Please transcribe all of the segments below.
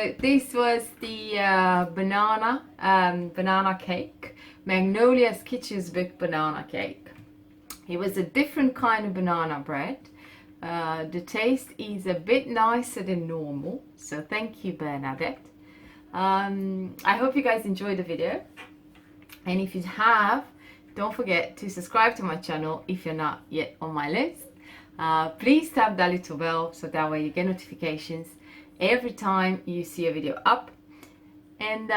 So this was the banana cake, Magnolia's Kitchen's Book banana cake. It was a different kind of banana bread. The taste is a bit nicer than normal, so thank you, Bernadette. I hope you guys enjoyed the video, and if you have, don't forget to subscribe to my channel if you're not yet on my list. Please tap that little bell so that way you get notifications every time you see a video up. And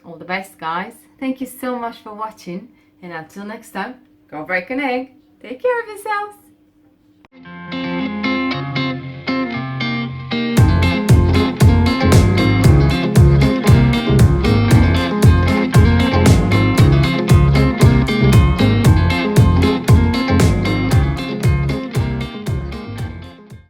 all the best, guys. Thank you so much for watching, and until next time, go break an egg. Take care of yourselves.